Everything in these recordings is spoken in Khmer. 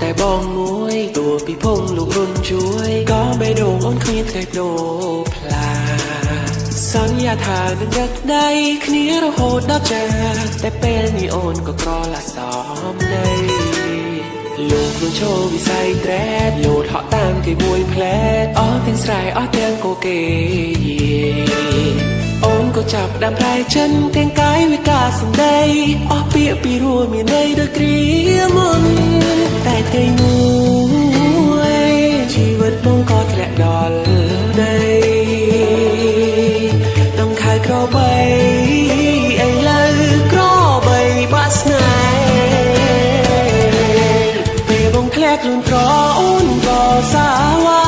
តែបងមួយតួពីភូមិលោករុនជួយក៏ไม่ដងអូនគ្មានថ្ងៃប្ដូរផ្លាសន្យាថានឹងរកដៃគ្នារហូតដល់ចាតែពេលនេះអូនក៏ក្រឡាសមដីលោកនឹងចូលវិស័យត្រែតលោតហក់តាមគេមួយផ្លែតអស់ទាំងស្រែអស់ទាំងកូកេយេអូនក៏ចាប់ដើមប្រែចិនទាំងកាយវិការសម្ដីអស់ពាក្យពីរួមានន័យដូចគ្រាមុនតែថ្ងៃមួយជីវិតបងក៏ធ្លាក់ដល់ដីដំខៅក្របីឥឡូវក្របីបាក់ស្នេហ៍ពេលបងធ្លាក់ខ្លួនក្រអូនក៏សាវ៉ា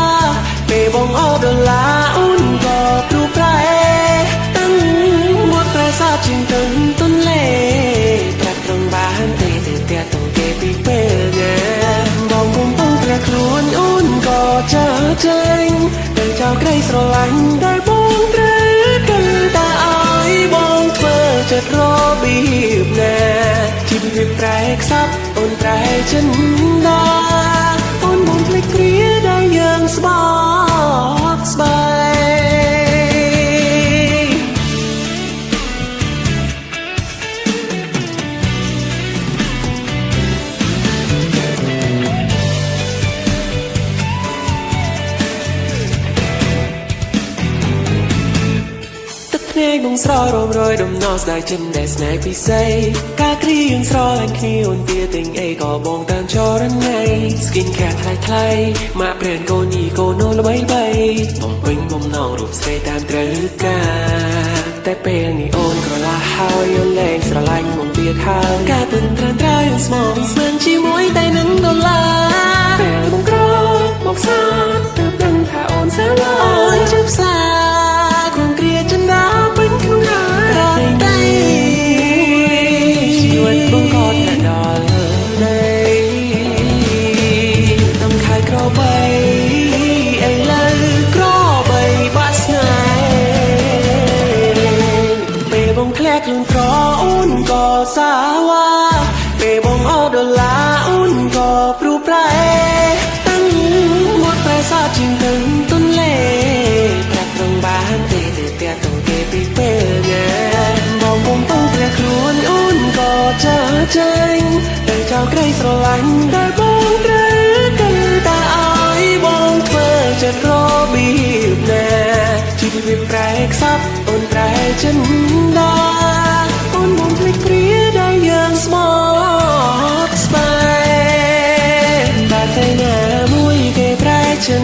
ពេលបងអត់ដុល្លារអូនក៏ព្រួប្រែតាំងមកប្រសាជាងទឹងទុនលេប្រាប់ត្រង់បានទេតែต้องគេពីពេលណាបងកំពុងធ្លាក់ខ្លួនអូនក៏ចាចេញតែចោលក្តីស្រឡាញ់ដែលបងត្រូវកាន់តែឲ្យបងធ្វើចិត្តរបៀបណាជីវិតប្រែខ្សត់អូនប្រែចិនដាអូនមកភ្លេចគ្រាដែលយើងស្បត់ស្បែភ្នែកបងស្ររមរយដំណោះស្ដាយចិនដែលស្នេហ៍ពិសេសការគ្រាយើងស្រឡាញ់គ្នាអូនទាទាំងអីក៏បងតាមចរណៃ Skin care ថ្លៃមកព្រានកូនញីកូននោះល្បីបំពេញបំណងរូបស្រីតាមត្រូវការតែពេលនេះអូនក្រឡាហើយអូនលែងស្រឡាញ់បងទៀតហើយការពិនត្រានត្រើយស្មងស្មានជាមួយតែនឹងដុល្លារពេលបងក្រមកសាទទើបដឹងថាអូនសាឡូអូនជិបសាក្នុងគ្រាចិនដាពេញក្នុងហាតែជីវិតបងក៏តែដល់ដីដំខៅក្របីឥឡូវក្របីបាក់ស្នេហ៍ពេលបងធ្លាក់ខ្លួនក្រអូនក៏សាវ៉ាពេលបងអត់ដុល្លារអូនក៏ព្រួប្រែតាំងមកប្រែសាជាងទឹងទុនលេប្រាប់ត្រង់បានទេតែต้องគេពីពេលណាបងកំពុងធ្លាក់ខ្លួនអូនក៏ចាចេញតែចោលក្តីស្រឡាញ់ដែលបងត្រូវកាន់តែឲ្យបងធ្វើចិត្តរបៀបណាជីវិតប្រែខ្សត់អូនប្រែចិនដាអូនមកភ្លេចគ្រាដែលយើងស្មត់ស្បែកតែថ្ងៃណាមួយគេប្រែចិន